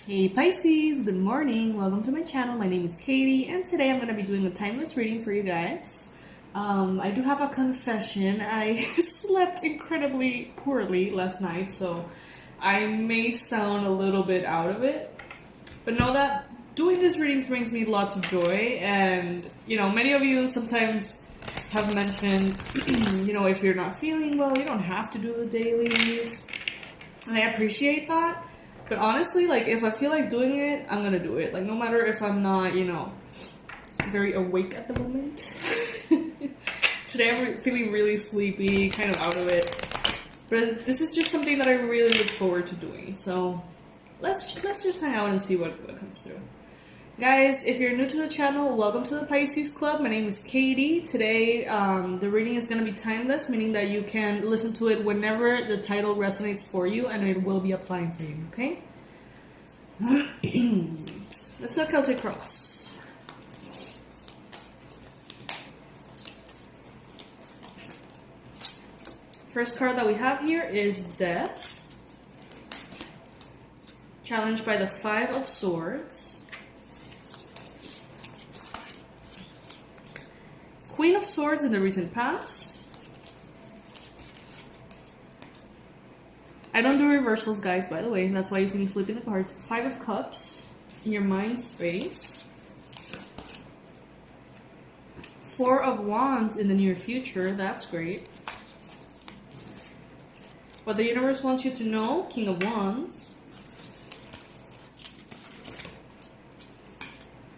Hey Pisces, good morning. Welcome to my channel. My name is Katie and today I'm going to be doing a timeless reading for you guys. I do have a confession. I slept incredibly poorly last night, so I may sound a little bit out of it. But know that doing these readings brings me lots of joy, and many of you sometimes have mentioned, if you're not feeling well, you don't have to do the dailies. And I appreciate that. But honestly, if I feel like doing it, I'm gonna do it. No matter if I'm not, very awake at the moment. Today I'm feeling really sleepy, kind of out of it. But this is just something that I really look forward to doing. So let's just hang out and see what comes through. Guys, if you're new to the channel, welcome to the Pisces Club. My name is Katie. Today, the reading is going to be timeless, meaning that you can listen to it whenever the title resonates for you, and it will be applying for you, okay? Let's do a Celtic cross. First card that we have here is Death, challenged by the Five of Swords. Queen of Swords in the recent past. I don't do reversals, guys, by the way. That's why you see me flipping the cards. Five of Cups in your mind space. Four of Wands in the near future. That's great. What the universe wants you to know, King of Wands.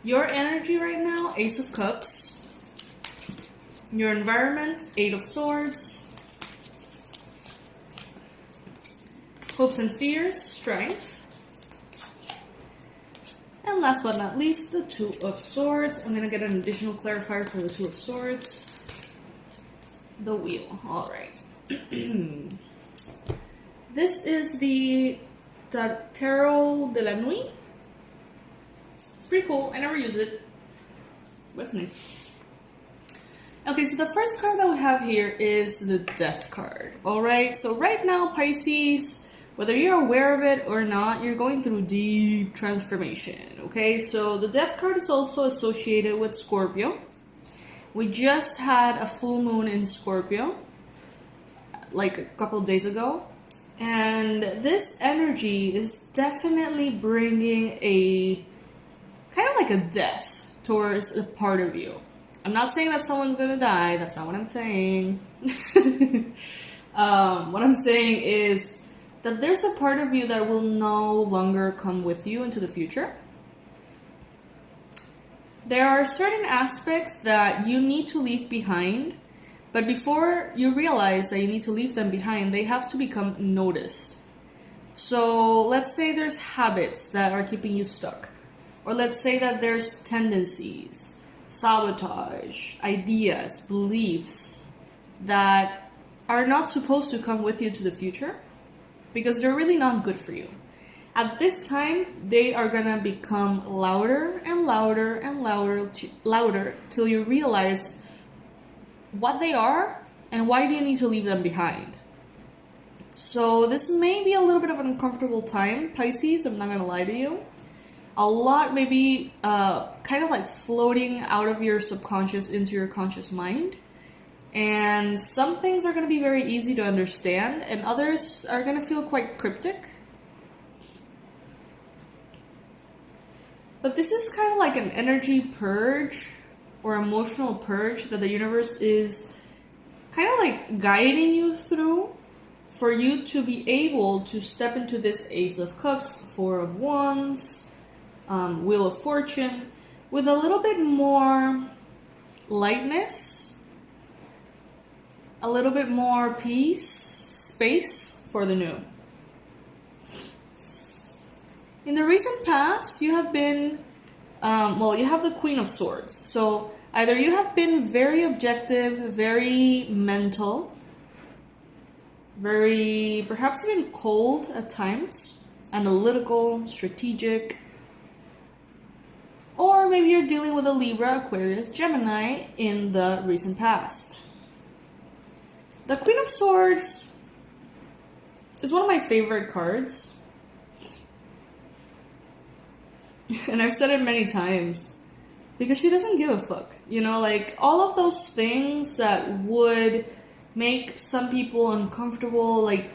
Your energy right now, Ace of Cups. Your environment, Eight of Swords. Hopes and fears, Strength. And last but not least, the Two of Swords. I'm going to get an additional clarifier for the Two of Swords. The Wheel. Alright. This is the Tarot de la Nuit. Pretty cool. I never use it. But it's nice. Okay, so the first card that we have here is the Death card. Alright, so right now, Pisces, whether you're aware of it or not, you're going through deep transformation. Okay, so the Death card is also associated with Scorpio. We just had a full moon in Scorpio, like a couple of days ago. And this energy is definitely bringing a kind of like a death towards a part of you. I'm not saying that someone's gonna die. That's not what I'm saying. What I'm saying is that there's a part of you that will no longer come with you into the future. There are certain aspects that you need to leave behind, but before you realize that you need to leave them behind, they have to become noticed. So let's say there's habits that are keeping you stuck. Or let's say that there's tendencies, sabotage, ideas, beliefs that are not supposed to come with you to the future because they're really not good for you. At this time, they are gonna become louder and louder and louder till you realize what they are and why do you need to leave them behind. So this may be a little bit of an uncomfortable time, Pisces, I'm not gonna lie to you. A lot maybe kind of like floating out of your subconscious into your conscious mind. And some things are going to be very easy to understand, and others are going to feel quite cryptic. But this is kind of like an energy purge or emotional purge that the universe is kind of like guiding you through for you to be able to step into this Ace of Cups, Four of Wands, Wheel of Fortune, with a little bit more lightness, a little bit more peace, space for the new. In the recent past, you have been, you have the Queen of Swords. So either you have been very objective, very mental, very, perhaps even cold at times, analytical, strategic. Or maybe you're dealing with a Libra, Aquarius, Gemini in the recent past. The Queen of Swords is one of my favorite cards. And I've said it many times. Because she doesn't give a fuck. You know, like, all of those things that would make some people uncomfortable, like,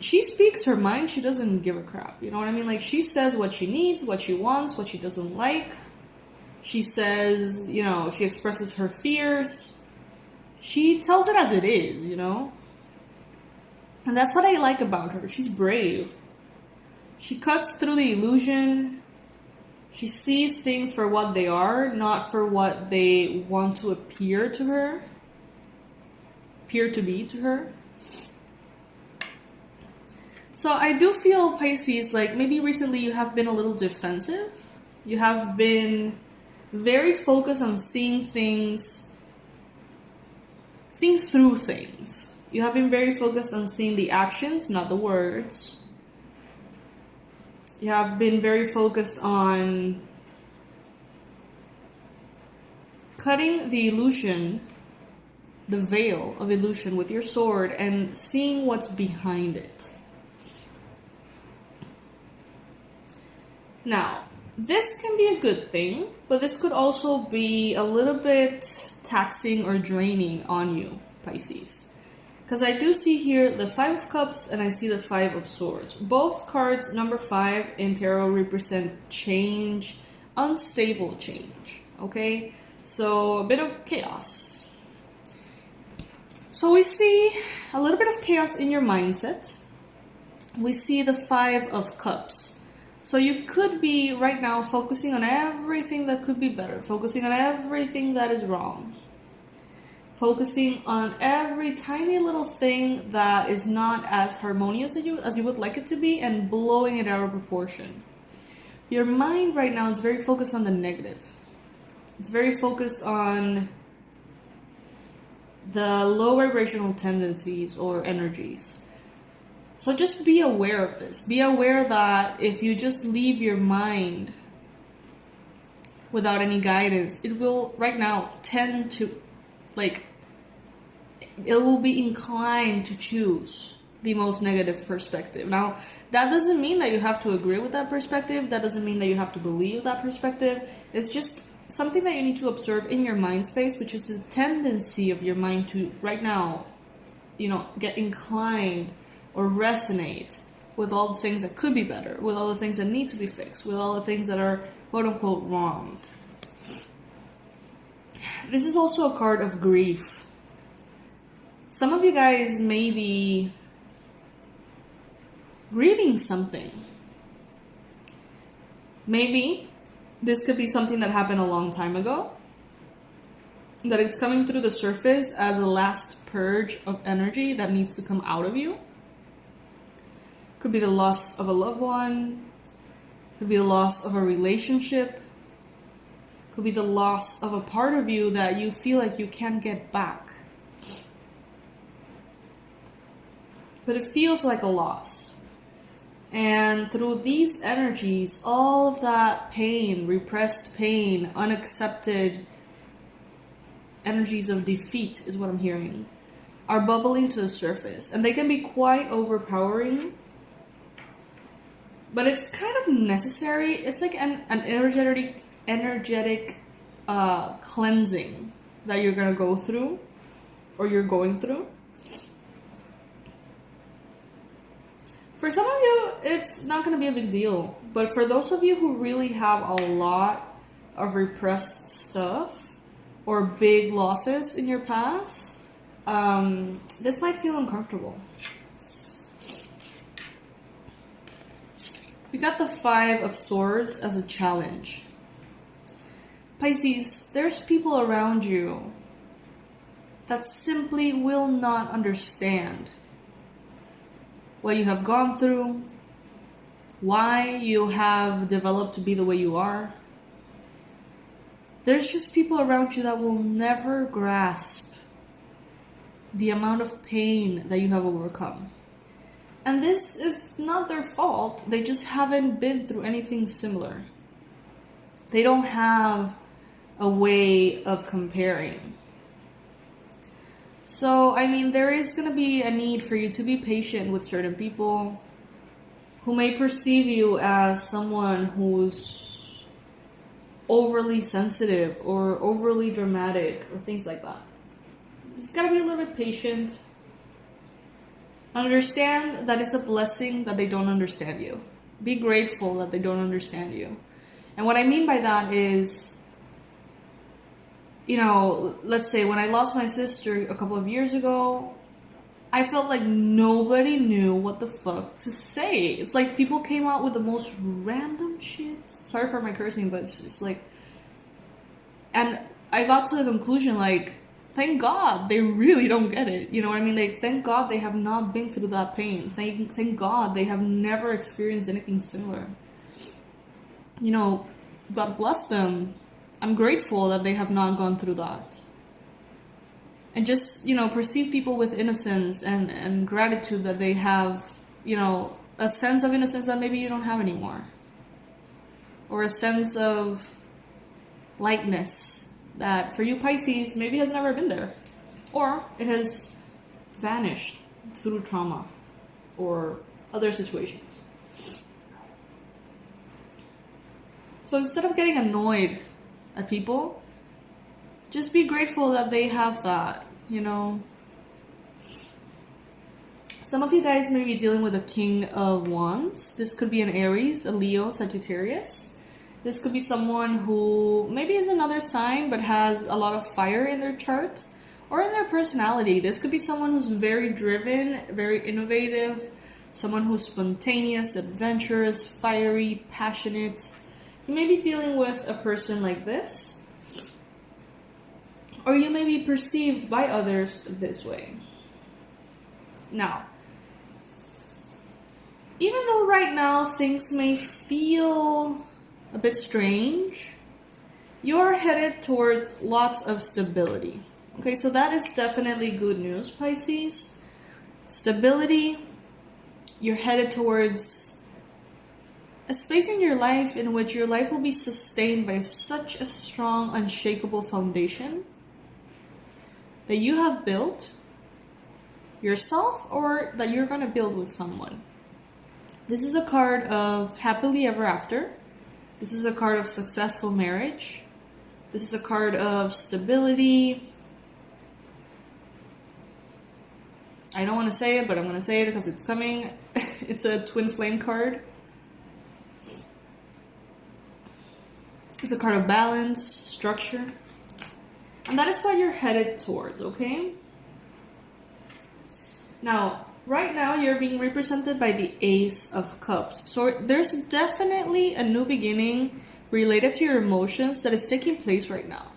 she speaks her mind, she doesn't give a crap. You know what I mean? Like, she says what she needs, what she wants, what she doesn't like. She says, you know, she expresses her fears. She tells it as it is, you know? And that's what I like about her. She's brave. She cuts through the illusion. She sees things for what they are, not for what they want to appear to her. Appear to be to her. So I do feel, Pisces, like maybe recently you have been a little defensive. You have been very focused on seeing through things. You have been very focused on seeing the actions, not the words. You have been very focused on cutting the illusion, the veil of illusion with your sword and seeing what's behind it. Now, this can be a good thing, but this could also be a little bit taxing or draining on you, Pisces. Because I do see here the 5 of Cups and I see the 5 of Swords. Both cards, number 5 in tarot, represent change, unstable change. Okay? So, a bit of chaos. So we see a little bit of chaos in your mindset. We see the 5 of Cups. So you could be right now focusing on everything that could be better. Focusing on everything that is wrong. Focusing on every tiny little thing that is not as harmonious as you would like it to be and blowing it out of proportion. Your mind right now is very focused on the negative. It's very focused on the low vibrational tendencies or energies. So just be aware of this. Be aware that if you just leave your mind without any guidance, it will right now tend to, like, it will be inclined to choose the most negative perspective. Now, that doesn't mean that you have to agree with that perspective. That doesn't mean that you have to believe that perspective. It's just something that you need to observe in your mind space, which is the tendency of your mind to, right now, you know, get inclined or resonate with all the things that could be better, with all the things that need to be fixed, with all the things that are quote-unquote wrong. This is also a card of grief. Some of you guys may be grieving something. Maybe this could be something that happened a long time ago, that is coming through the surface as a last purge of energy that needs to come out of you. Could be the loss of a loved one. Could be the loss of a relationship. Could be the loss of a part of you that you feel like you can't get back. But it feels like a loss. And through these energies, all of that pain, repressed pain, unaccepted energies of defeat is what I'm hearing, are bubbling to the surface. And they can be quite overpowering. But it's kind of necessary. It's like an energetic cleansing that you're going to go through, or you're going through. For some of you, it's not going to be a big deal. But for those of you who really have a lot of repressed stuff or big losses in your past, this might feel uncomfortable. We got the 5 of Swords as a challenge. Pisces, there's people around you that simply will not understand what you have gone through, why you have developed to be the way you are. There's just people around you that will never grasp the amount of pain that you have overcome. And this is not their fault. They just haven't been through anything similar. They don't have a way of comparing. So, I mean, there is going to be a need for you to be patient with certain people who may perceive you as someone who's overly sensitive or overly dramatic or things like that. You just gotta be a little bit patient. Understand that it's a blessing that they don't understand you. Be grateful that they don't understand you. And what I mean by that is, let's say when I lost my sister a couple of years ago, I felt like nobody knew what the fuck to say. It's like people came out with the most random shit. Sorry for my cursing, but it's just like... And I got to the conclusion, like, thank God they really don't get it. You know what I mean? Like, thank God they have not been through that pain. Thank God they have never experienced anything similar. God bless them. I'm grateful that they have not gone through that. And just, perceive people with innocence and gratitude that they have, a sense of innocence that maybe you don't have anymore. Or a sense of lightness that for you Pisces maybe has never been there. Or it has vanished through trauma or other situations. So instead of getting annoyed at people, just be grateful that they have that, Some of you guys may be dealing with a King of Wands. This could be an Aries, a Leo, Sagittarius. This could be someone who maybe is another sign but has a lot of fire in their chart or in their personality. This could be someone who's very driven, very innovative, someone who's spontaneous, adventurous, fiery, passionate. You may be dealing with a person like this. Or you may be perceived by others this way. Now, even though right now things may feel a bit strange, you're headed towards lots of stability. Okay, so that is definitely good news, Pisces. Stability, you're headed towards a space in your life in which your life will be sustained by such a strong, unshakable foundation that you have built yourself or that you're going to build with someone. This is a card of happily ever after. This is a card of successful marriage. This is a card of stability. I don't want to say it, but I'm going to say it because it's coming. It's a twin flame card. It's a card of balance, structure. And that is what you're headed towards, okay? Now, right now you're being represented by the Ace of Cups. So there's definitely a new beginning related to your emotions that is taking place right now.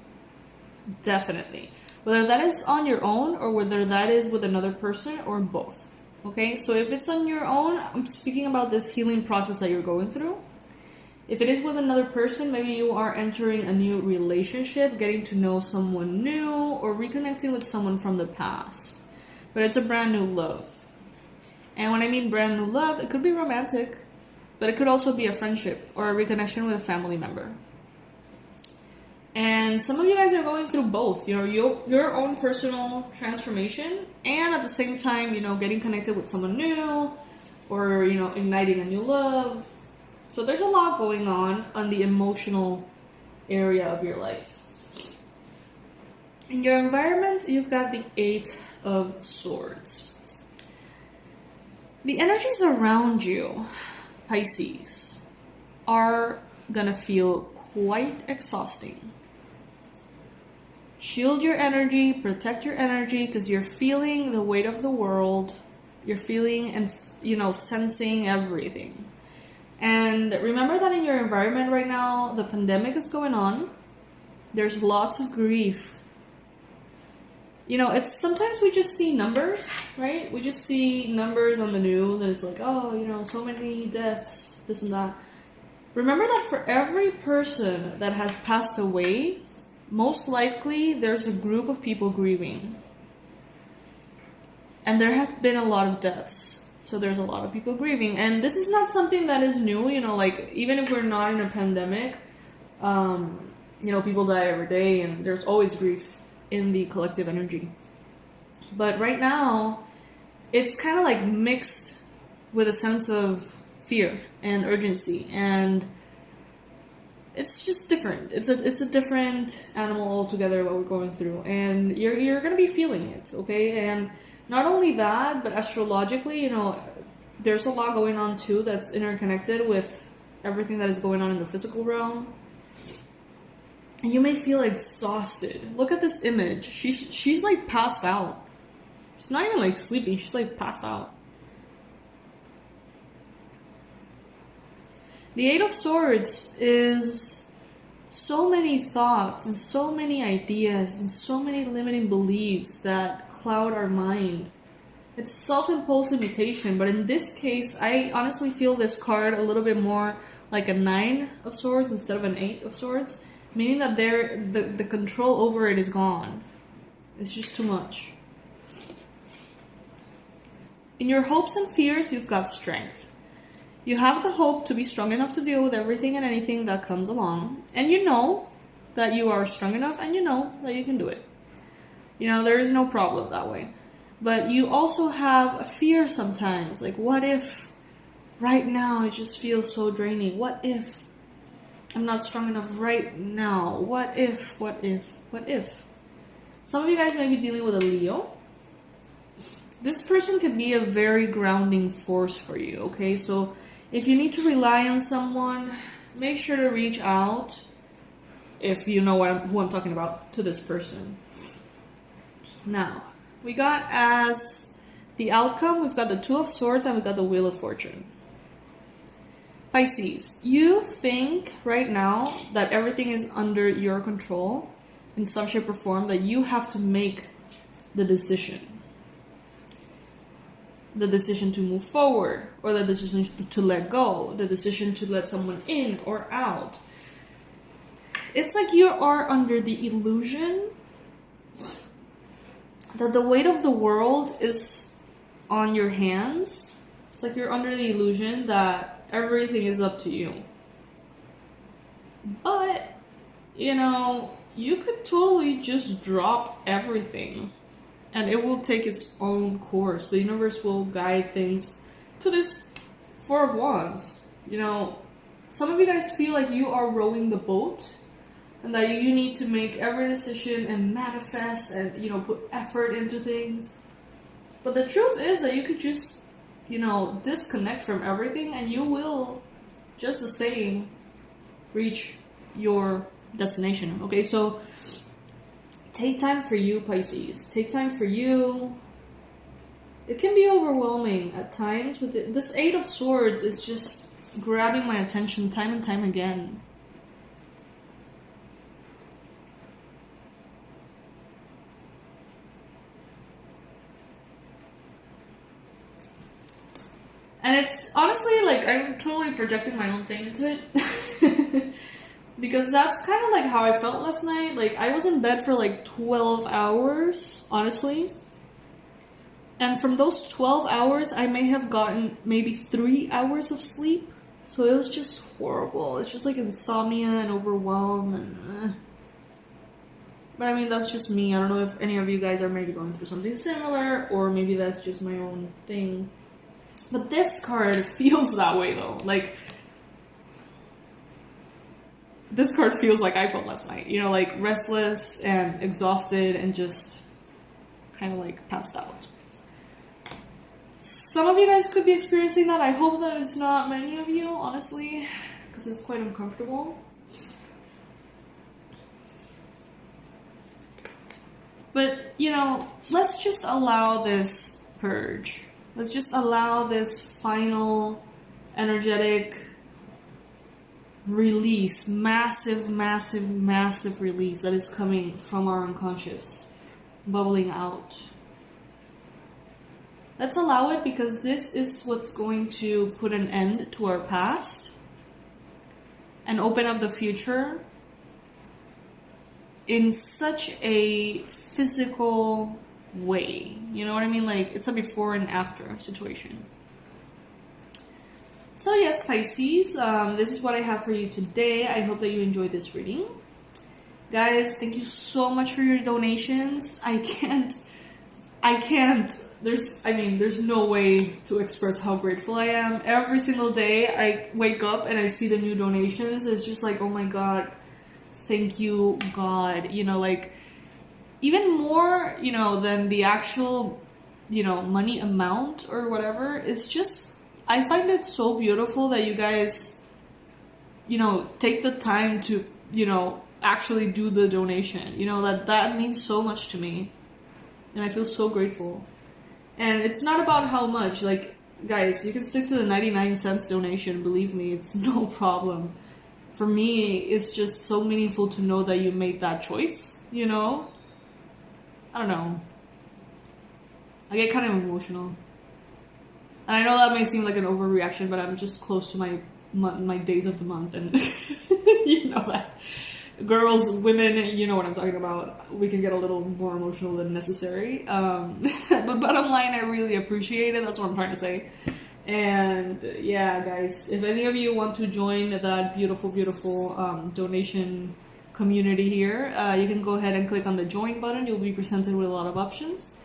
Definitely. Whether that is on your own or whether that is with another person or both. Okay, so if it's on your own, I'm speaking about this healing process that you're going through. If it is with another person, maybe you are entering a new relationship, getting to know someone new, or reconnecting with someone from the past. But it's a brand new love. And when I mean brand new love, it could be romantic, but it could also be a friendship or a reconnection with a family member. And some of you guys are going through both, your own personal transformation and at the same time, getting connected with someone new or, igniting a new love. So there's a lot going on the emotional area of your life. In your environment, you've got the Eight of Swords. The energies around you, Pisces, are gonna feel quite exhausting. Shield your energy, protect your energy, because you're feeling the weight of the world. You're feeling and, sensing everything. And remember that in your environment right now, the pandemic is going on. There's lots of grief. It's sometimes we just see numbers, right? We just see numbers on the news and it's like, so many deaths, this and that. Remember that for every person that has passed away, most likely there's a group of people grieving. And there have been a lot of deaths. So there's a lot of people grieving. And this is not something that is new, even if we're not in a pandemic, people die every day and there's always grief in the collective energy. But right now, it's kind of like mixed with a sense of fear and urgency. And it's just different. It's a different animal altogether what we're going through, and you're gonna be feeling it, okay? And not only that, but astrologically, there's a lot going on too that's interconnected with everything that is going on in the physical realm. And you may feel exhausted. Look at this image. She's like passed out. She's not even like sleeping. She's like passed out. The Eight of Swords is so many thoughts and so many ideas and so many limiting beliefs that cloud our mind. It's self-imposed limitation, but in this case, I honestly feel this card a little bit more like a 9 of Swords instead of an 8 of Swords, meaning that the control over it is gone. It's just too much. In your hopes and fears, you've got strength. You have the hope to be strong enough to deal with everything and anything that comes along. And you know that you are strong enough, and you know that you can do it. There is no problem that way. But you also have a fear sometimes. Like, what if right now it just feels so draining? What if I'm not strong enough right now? What if? Some of you guys may be dealing with a Leo. This person could be a very grounding force for you, okay? So if you need to rely on someone, make sure to reach out, if you know who I'm talking about, to this person. Now, we got as the outcome, we've got the Two of Swords and we've got the Wheel of Fortune. Pisces, you think right now that everything is under your control in some shape or form, that you have to make the decision. The decision to move forward, or the decision to let go, the decision to let someone in or out. It's like you are under the illusion that the weight of the world is on your hands. It's like you're under the illusion that everything is up to you. But, you could totally just drop everything and it will take its own course. The universe will guide things to this Four of Wands. Some of you guys feel like you are rowing the boat and that you need to make every decision and manifest and, put effort into things. But the truth is that you could just, disconnect from everything and you will, just the same, reach your destination. Okay, so take time for you, Pisces. Take time for you. It can be overwhelming at times. This Eight of Swords is just grabbing my attention time and time again. And it's honestly like I'm totally projecting my own thing into it. Because that's kind of like how I felt last night. Like, I was in bed for like 12 hours, honestly. And from those 12 hours, I may have gotten maybe 3 hours of sleep. So it was just horrible. It's just like insomnia and overwhelm and... But I mean, that's just me. I don't know if any of you guys are maybe going through something similar, or maybe that's just my own thing. But this card feels that way though. Like, this card feels like I felt last night. Like restless and exhausted and just kind of like passed out. Some of you guys could be experiencing that. I hope that it's not many of you, honestly, because it's quite uncomfortable. But, let's just allow this purge. Let's just allow this final energetic release, massive release that is coming from our unconscious, bubbling out. Let's allow it, because this is what's going to put an end to our past and open up the future in such a physical way. You know what I mean? Like, it's a before and after situation. So yes, Pisces, this is what I have for you today. I hope that you enjoyed this reading. Guys, thank you so much for your donations. I can't there's no way to express how grateful I am. Every single day I wake up and I see the new donations. It's just like, oh my God, thank you, God. You know, like, even more, you know, than the actual, you know, money amount or whatever. It's just, I find it so beautiful that you guys, you know, take the time to, you know, actually do the donation. You know, that means so much to me. And I feel so grateful. And it's not about how much. Like, guys, you can stick to the 99 cents donation. Believe me, it's no problem. For me, it's just so meaningful to know that you made that choice, you know? I don't know. I get kind of emotional. And I know that may seem like an overreaction, but I'm just close to my days of the month. And you know that. Girls, women, you know what I'm talking about. We can get a little more emotional than necessary. But bottom line, I really appreciate it. That's what I'm trying to say. And yeah, guys, if any of you want to join that beautiful, beautiful donation community here, you can go ahead and click on the join button. You'll be presented with a lot of options.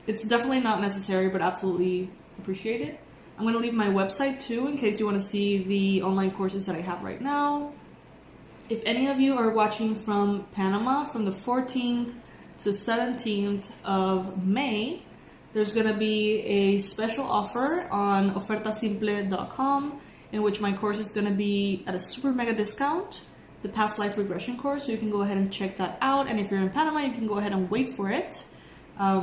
It's definitely not necessary, but absolutely appreciated. I'm going to leave my website too, in case you want to see the online courses that I have right now. If any of you are watching from Panama, from the 14th to the 17th of May, there's going to be a special offer on ofertasimple.com, in which my course is going to be at a super mega discount, the past life regression course. So you can go ahead and check that out. And if you're in Panama, you can go ahead and wait for it,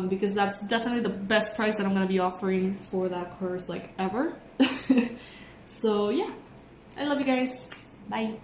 because that's definitely the best price that I'm going to be offering for that course, like, ever. So yeah, I love you guys. Bye.